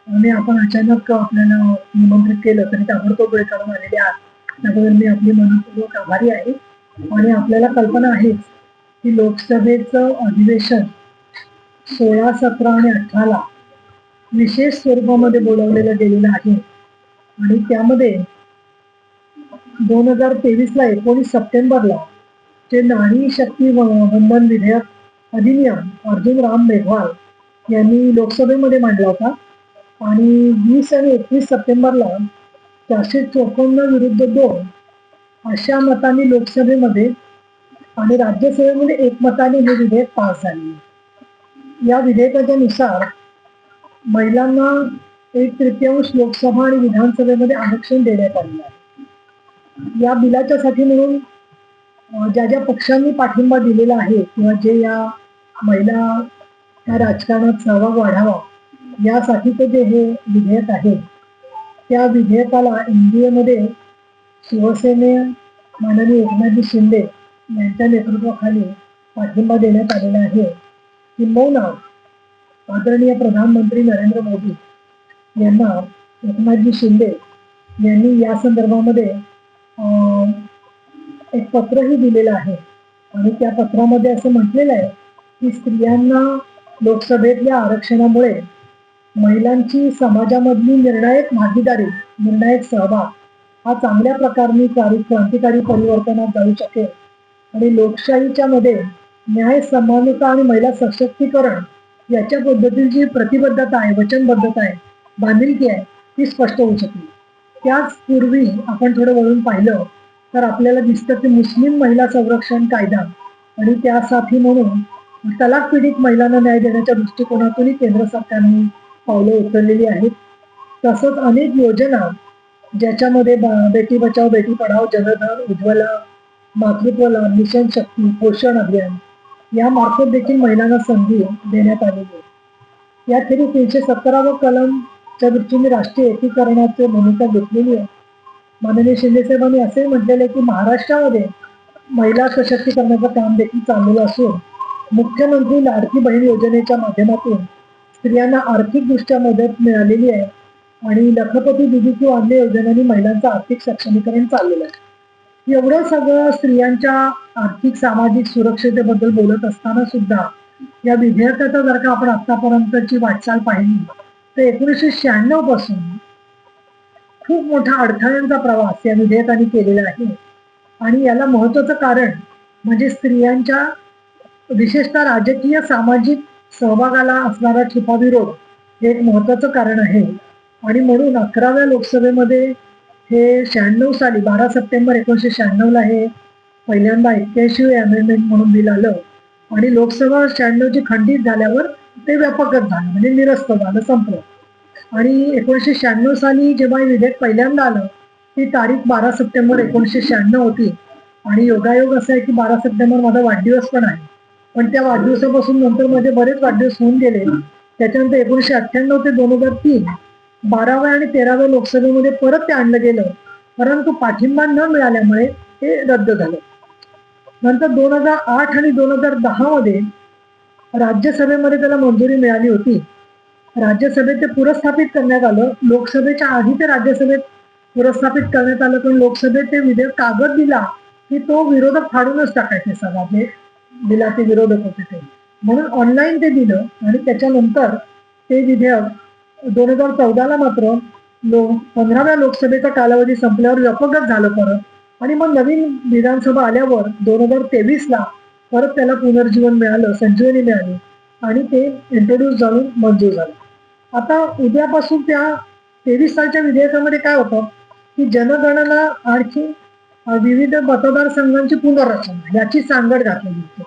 आणि आपण अचानक आपल्याला निमंत्रित केलं तरी ताबडतोब वेळ काढून आलेले आहात. त्याबद्दल मी आपली मनःपूर्वक आभारी आहे. आणि आपल्याला कल्पना आहेच की लोकसभेचं अधिवेशन 16, 17 आणि 18 विशेष स्वरूपामध्ये बोलावलेलं गेलेलं आहे. आणि त्यामध्ये 2023ला 19 सप्टेंबरला जे नारी शक्ती वंदन विधेयक अधिनियम अर्जुन राम मेघवाल यांनी लोकसभेमध्ये मांडला होता. आणि 20 आणि 21 सप्टेंबरला 454 विरुद्ध 2 अशा मतांनी लोकसभेमध्ये आणि राज्यसभेमध्ये एकमताने हे विधेयक पास झाले. या विधेयकाच्या नुसार महिलांना 1/3 लोकसभा आणि विधानसभेमध्ये आरक्षण देण्यात आलेलं आहे. या बिलाच्या साठी म्हणून ज्या ज्या पक्षांनी पाठिंबा दिलेला आहे किंवा जे या महिला या राजकारणात सहभाग वाढावा यासाठीचं जे हे विधेयक आहे, त्या विधेयकाला एनडीएमध्ये शिवसेने माननीय एकनाथजी शिंदे यांच्या नेतृत्वाखाली पाठिंबा देण्यात आलेला आहे. किंबहुना आदरणीय प्रधानमंत्री नरेंद्र मोदी यांना एकनाथजी शिंदे यांनी या संदर्भामध्ये एक पत्रही दिलेलं आहे. आणि त्या पत्रामध्ये असं म्हटलेलं आहे की स्त्रियांना लोकसभेतल्या आरक्षणामुळे महिलांची समाजामधली निर्णायक भागीदारी, निर्णायक सहभाग हा चांगल्या प्रकारे क्रांतिकारी परिवर्तनात जाऊ शकेल. आणि लोकशाहीच्या मध्ये न्याय, समानता आणि महिला सशक्तीकरण याच्या पद्धतीची जी प्रतिबद्धता आहे, वचनबद्धता आहे, बांधिलकी आहे, ती स्पष्ट होऊ शकेल. त्याच पूर्वी आपण थोडं वळून पाहिलं तर आपल्याला दिसतं की मुस्लिम महिला संरक्षण कायदा आणि त्यासाठी म्हणून तलाक पीडित महिलांना न्याय देण्याच्या दृष्टिकोनातूनही केंद्र सरकारने पावलं उचललेली आहेत. तसंच अनेक योजना ज्याच्यामध्ये बेटी बचाव बेटी पढाओ, जनधन, उज्ज्वला, मातृत्व लाभ, मिशन शक्ती, पोषण अभियान यामार्फत देखील महिलांना संधी देण्यात आलेली आहे. याखेरीज 317 कलमच्या दृष्टीने राष्ट्रीय एकीकरणाची भूमिका घेतलेली आहे. माननीय शिंदे साहेबांनी असे म्हटलेले की महाराष्ट्रामध्ये महिला सशक्तीकरणाचं काम देखील चाललेलं असून मुख्यमंत्री लाडकी बहीण योजनेच्या माध्यमातून स्त्रियांना आर्थिकदृष्ट्या मदत मिळालेली आहे. आणि लखपती दीदी किंवा अन्य योजनांनी महिलांचं आर्थिक सक्षमीकरण चाललेलं आहे. एवढं सगळं स्त्रियांच्या आर्थिक सामाजिक सुरक्षतेबद्दल बोलत असताना सुद्धा या विधेयकाचा जर का आपण आतापर्यंतची वाटचाल पाहिली तर 1996 पासून खूप मोठा अडथळ्यांचा प्रवास या विधेयकाने केलेला आहे. आणि याला महत्वाचं कारण म्हणजे स्त्रियांच्या विशेषतः राजकीय सामाजिक सहभागाला असणारा छुपा विरोध हे एक महत्वाचं कारण आहे. आणि म्हणून 11व्या लोकसभेमध्ये हे 96 साली 12 सप्टेंबर 1996ला हे पहिल्यांदा 81 अमेंडमेंट म्हणून बिल आलं. आणि लोकसभा 96ची खंडित झाल्यावर ते व्यापकच झालं, म्हणजे निरस्त झालं, संपलं. आणि 1996 साली जेव्हा हे विधेयक पहिल्यांदा आलं ती तारीख 12 सप्टेंबर 1996 होती. आणि योगायोग असा आहे की 12 सप्टेंबर माझा वाढदिवस पण आहे. पण त्या वाढदिवसापासून नंतर माझे बरेच वाढदिवस होऊन गेले. त्याच्यानंतर 1998 ते 2003 12व्या आणि 13व्या लोकसभेमध्ये परत ते आणलं गेलं, परंतु पाठिंबा न मिळाल्यामुळे ते रद्द झालं. नंतर 2008 आणि 2010 मध्ये राज्यसभेमध्ये त्याला मंजुरी मिळाली होती. राज्यसभेत ते पुनर्स्थापित करण्यात आलं. लोकसभेच्या आधी ते राज्यसभेत पुनर्स्थापित करण्यात आलं, पण लोकसभेत ते विधेयक कागद दिला की तो विरोधक फाडूनच टाकायचे सगळा जे बिलाचे विरोधक होते ते. म्हणून ऑनलाईन ते दिलं आणि त्याच्यानंतर ते विधेयक 2014ला मात्र 15व्या लोकसभेचा कालावधी संपल्यावर व्यापकच झालं परत. आणि मग नवीन विधानसभा आल्यावर 2023ला परत त्याला पुनर्जीवन मिळालं, संजीवनी मिळाली आणि ते इंट्रोड्यूस झालं, मंजूर झालं. आता उद्यापासून त्या 23 सालच्या विधेयकामध्ये काय होतं की जनगणना आणखी विविध मतदारसंघांची पुनर्रचना याची सांगड घातलेली होती.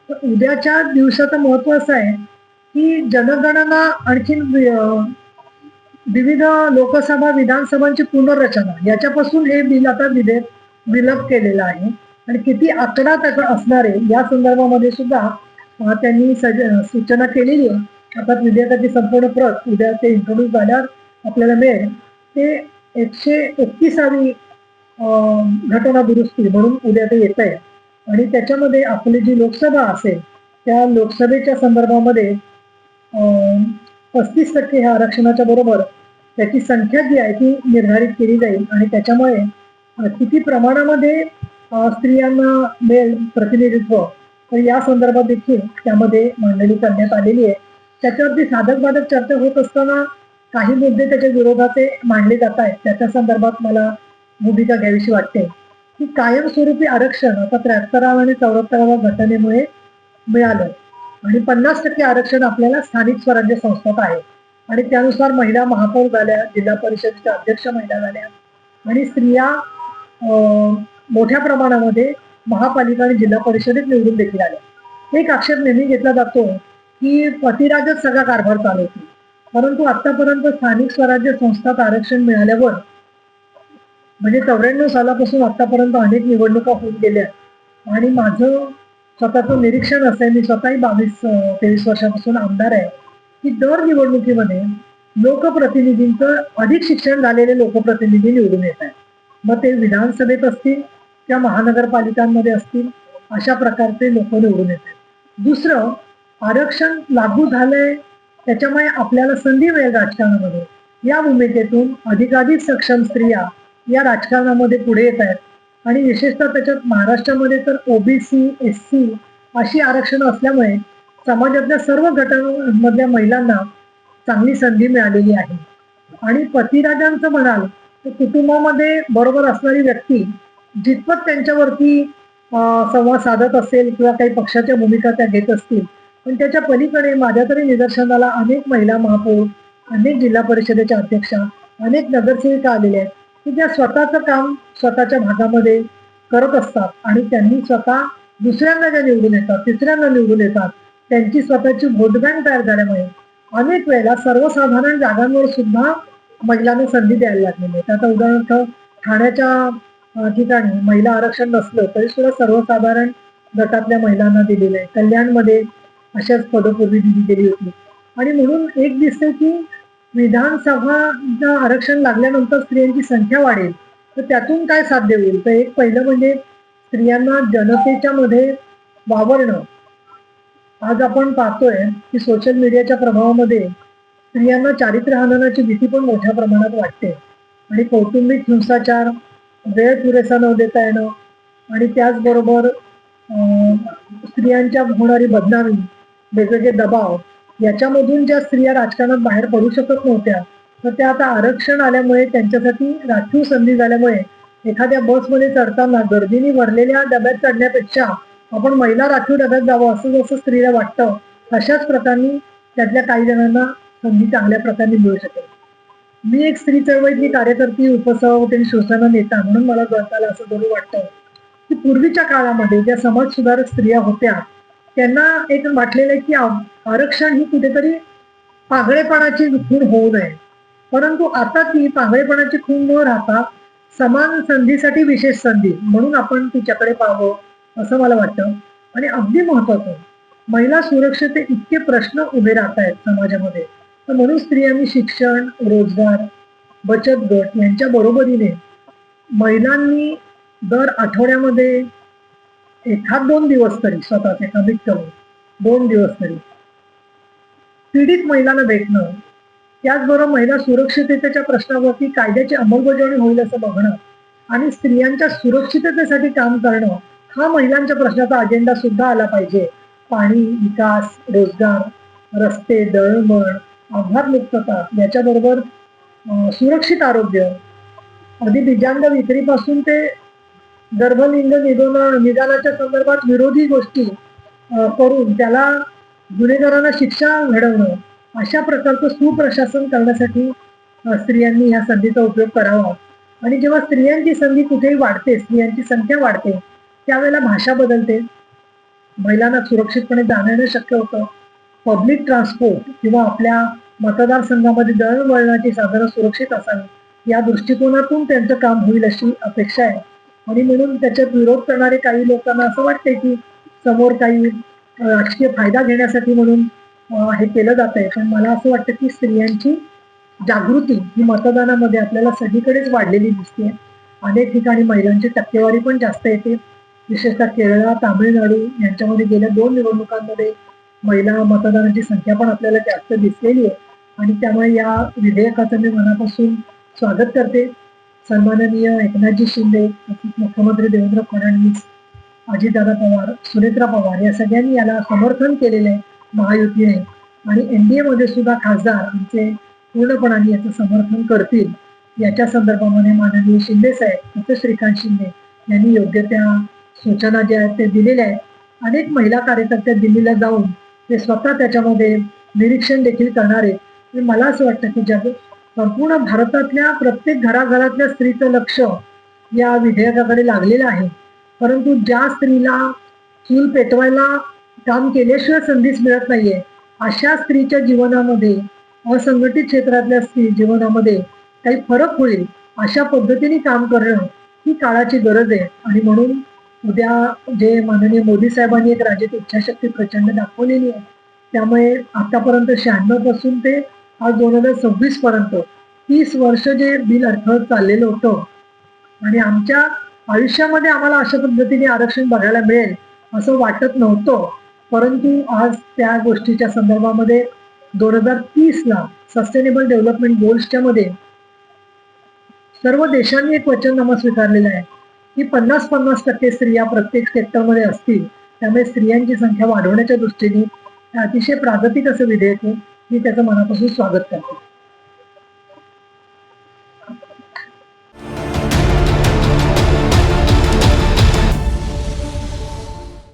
तर उद्याच्या दिवसाचं महत्व असं आहे की जनगणना आणखीन विविध लोकसभा विधानसभांची पुनर्रचना याच्यापासून हे बिल आता विधेयक विलग केलेलं आहे. आणि किती आकडा त्याचा असणार आहे या संदर्भामध्ये सुद्धा त्यांनी सूचना केलेली आहे. अर्थात विधेयकाची संपूर्ण प्रत उद्या ते इंट्रोड्यूस झाल्यावर आपल्याला मिळेल. ते 131वी घटना दुरुस्ती म्हणून उद्या ते येत आहे. आणि त्याच्यामध्ये आपली जी लोकसभा असेल त्या लोकसभेच्या संदर्भामध्ये 35% ह्या आरक्षणाच्या बरोबर त्याची संख्या जी आहे ती निर्धारित केली जाईल आणि त्याच्यामुळे किती प्रमाणामध्ये स्त्रियांना मिळेल प्रतिनिधित्व, तर या संदर्भात देखील त्यामध्ये मांडणी करण्यात आलेली आहे. त्याच्यावरती साधक बाधक चर्चा होत असताना काही मुद्दे त्याच्या विरोधाचे मांडले जात आहेत. त्याच्या संदर्भात मला भूमिका घ्यावीशी वाटते की कायमस्वरूपी आरक्षण आता 73 आणि 74 घटनेमुळे मिळालं आणि 50% आरक्षण आपल्याला स्थानिक स्वराज्य संस्थात आहे आणि त्यानुसार महिला महापौर झाल्या, जिल्हा परिषदेच्या अध्यक्ष महिला झाल्या आणि स्त्रिया मोठ्या प्रमाणामध्ये महापालिका आणि जिल्हा परिषदेत निवडून देखील आल्या. एक आक्षेप नेहमी घेतला जातो की पतिराजच सगळा कारभार चालवतो, परंतु आतापर्यंत स्थानिक स्वराज्य संस्थात आरक्षण मिळाल्यावर म्हणजे 94 सालापासून आतापर्यंत अनेक निवडणुका होऊन गेल्या आणि माझं स्वतःचं निरीक्षण असं आहे, मी स्वतःही 22-23 वर्षापासून आमदार आहे, की दर निवडणुकीमध्ये लोकप्रतिनिधींचं अधिक शिक्षण झालेले लोकप्रतिनिधी निवडून येत आहेत. मग ते विधानसभेत असतील किंवा महानगरपालिकांमध्ये असतील, अशा प्रकारचे लोक निवडून येत आहेत. दुसरं, आरक्षण लागू झालंय त्याच्यामुळे आपल्याला संधी मिळेल राजकारणामध्ये, या भूमिकेतून अधिकाधिक सक्षम स्त्रिया या राजकारणामध्ये पुढे येत आहेत आणि विशेषतः त्याच्यात महाराष्ट्रामध्ये तर ओबीसी, एससी अशी आरक्षण असल्यामुळे समाजातल्या सर्व गटांमधल्या महिलांना चांगली संधी मिळालेली आहे. आणि पतिराजांचं म्हणाल तर कुटुंबामध्ये बरोबर असणारी व्यक्ती जितपत त्यांच्यावरती संवाद साधत असेल किंवा काही पक्षाच्या भूमिका त्या घेत असतील, पण त्याच्या पलीकडे माझ्या तरी निदर्शनाला अनेक महिला महापौर, अनेक जिल्हा परिषदेच्या अध्यक्षा, अनेक नगरसेविका आलेल्या आहेत की ज्या स्वतःचं काम स्वतःच्या भागामध्ये करत असतात आणि त्यांनी स्वतः दुसऱ्यांना ज्या निवडून येतात, तिसऱ्यांना निवडून येतात, त्यांची स्वतःची व्होट बँक तयार झाल्यामुळे अनेक वेळेला सर्वसाधारण जागांवर सुद्धा महिलांना संधी द्यायला लागलेली आहे. आता उदाहरणार्थ ठाण्याच्या ठिकाणी महिला आरक्षण नसलं तरी सुद्धा सर्वसाधारण गटातल्या महिलांना दिलेलं आहे. कल्याणमध्ये अशाच पदपूर्वी दिली गेली होती आणि म्हणून एक दिसते की विधानसभा आरक्षण लागल्यानंतर स्त्रियांची संख्या वाढेल, तर त्यातून काय साध्य होईल? तर एक पहिलं म्हणजे स्त्रियांना जनतेच्या मध्ये वावरणं. आज आपण पाहतोय की सोशल मीडियाच्या प्रभावामध्ये स्त्रियांना चारित्र्यहननाची भीती पण मोठ्या प्रमाणात वाटते आणि कौटुंबिक हिंसाचार, वेळ पुरेसा न देता येणं आणि त्याचबरोबर स्त्रियांच्या होणारी बदनामी, वेगवेगळे दबाव, याच्यामधून ज्या स्त्रिया राजकारणात बाहेर पडू शकत नव्हत्या, तर त्या आता आरक्षण आल्यामुळे त्यांच्यासाठी राखीव संधी झाल्यामुळे एखाद्या बसमध्ये चढताना गर्दीने भरलेल्या डब्यात चढण्यापेक्षा आपण महिला राखीव डब्यात जावं असं जसं स्त्रीला वाटतं, अशाच प्रकारे त्यातल्या काही जणांना संधी चांगल्या प्रकारे मिळू शकेल. मी एक स्त्री चळवळीतली कार्यकर्ती, उपसभापती आणि शिवसेना नेता म्हणून मला गळताला असं जरूर वाटतं की पूर्वीच्या काळामध्ये ज्या समाज सुधारक स्त्रिया होत्या त्यांना एक वाटलेलं आहे की आरक्षण ही कुठेतरी पागळेपणाची खूण होऊ नये, परंतु आता ती पागळेपणाची खूण न राहता समान संधीसाठी विशेष संधी म्हणून आपण तिच्याकडे पाहावं असं मला वाटतं. आणि अगदी महत्वाचं, महिला सुरक्षेचे इतके प्रश्न उभे राहत आहेत समाजामध्ये, तर म्हणून स्त्रियांनी शिक्षण, रोजगार, बचत गट यांच्या बरोबरीने महिलांनी दर आठवड्यामध्ये एखाद 2 दिवस तरी स्वतःचे, कमीत कमी 2 दिवस तरी पीडित महिलांना भेटणं, त्याचबरोबर महिला सुरक्षिततेच्या प्रश्नावरती कायद्याची अंमलबजावणी होईल असं बघणं आणि स्त्रियांच्या सुरक्षिततेसाठी काम करणं, हा महिलांच्या प्रश्नाचा अजेंडा सुद्धा आला पाहिजे. पाणी, विकास, रोजगार, रस्ते, दळणवळण, अपघात मुक्तता, याच्याबरोबर सुरक्षित आरोग्य, अगदी बीजांग विक्रीपासून ते गर्भलिंग निदानाच्या संदर्भात विरोधी गोष्टी करून त्याला गुन्हेगारांना शिक्षा घडवणं, अशा प्रकारचं सुप्रशासन करण्यासाठी स्त्रियांनी ह्या संधीचा उपयोग करावा. आणि जेव्हा स्त्रियांची संधी कुठेही वाढते, स्त्रियांची संख्या वाढते, त्यावेळेला भाषा बदलते, महिलांना सुरक्षितपणे जाणं शक्य होतं. पब्लिक ट्रान्सपोर्ट किंवा आपल्या मतदारसंघामध्ये दळणवळणाची साधनं सुरक्षित असावी, या दृष्टिकोनातून त्यांचं काम होईल अशी अपेक्षा आहे. आणि म्हणून त्याच्यात विरोध करणारे काही लोकांना असं वाटते की समोर काही राजकीय फायदा घेण्यासाठी म्हणून हे केलं जात आहे, पण मला असं वाटतं की स्त्रियांची जागृती ही मतदानामध्ये आपल्याला सगळीकडेच वाढलेली दिसते. अनेक ठिकाणी महिलांची टक्केवारी पण जास्त येते, विशेषतः केरळ, तामिळनाडू यांच्यामध्ये गेल्या 2 निवडणुकांमध्ये महिला मतदानाची संख्या पण आपल्याला जास्त दिसलेली आहे. आणि त्यामुळे या विधेयकाचं मी मनापासून स्वागत करते. सन्माननीय एकनाथजी शिंदे, तसेच मुख्यमंत्री देवेंद्र फडणवीस, अजितदादा पवार, सुनेत्रा पवार या सगळ्यांनी याला समर्थन केलेलं आहे महायुतीने. आणि एनडीए मध्ये सुद्धा खासदार आमचे पूर्णपणाने याचं समर्थन करतील याच्या संदर्भामध्ये माननीय शिंदे साहेब तसेच श्रीकांत शिंदे यांनी योग्य त्या सूचना ज्या आहेत ते दिलेल्या आहेत. अनेक महिला कार्यकर्त्या दिल्लीला जाऊन ते स्वतः त्याच्यामध्ये निरीक्षण देखील करणार आहेत. आणि मला असं वाटतं की संपूर्ण भारतातल्या प्रत्येक घराघरातल्या स्त्रीचं लक्ष या विधेयकाकडे लागलेलं आहे. परंतु ज्या स्त्रीला चूल पेटवायला काम केल्याशिवाय संधीच मिळत नाहीये अशा स्त्रीच्या जीवनामध्ये, असंघटित क्षेत्रातल्या स्त्री जीवनामध्ये काही फरक होईल अशा पद्धतीने काम करणं ही काळाची गरज आहे. आणि म्हणून उद्या जे माननीय मोदी साहेबांनी एक राजकीय इच्छाशक्ती प्रचंड दाखवलेली आहे, त्यामुळे आतापर्यंत 96 पासून ते आज 2026 पर्यंत 30 वर्ष जे बिल अडथळत चाललेलं होतं आणि आमच्या आयुष्यामध्ये आम्हाला अशा पद्धतीने आरक्षण बघायला मिळेल असं वाटत नव्हतं. परंतु आज त्या गोष्टीच्या संदर्भामध्ये 2030ला सस्टेनेबल डेव्हलपमेंट गोल्सच्या मध्ये सर्व देशांनी एक वचननामा स्वीकारलेला आहे की 50-50% स्त्रिया प्रत्येक सेक्टरमध्ये असतील. त्यामुळे स्त्रियांची संख्या वाढवण्याच्या दृष्टीने अतिशय प्रागतिक असं विधेयक आहे. मी त्याचं मनापासून स्वागत करते.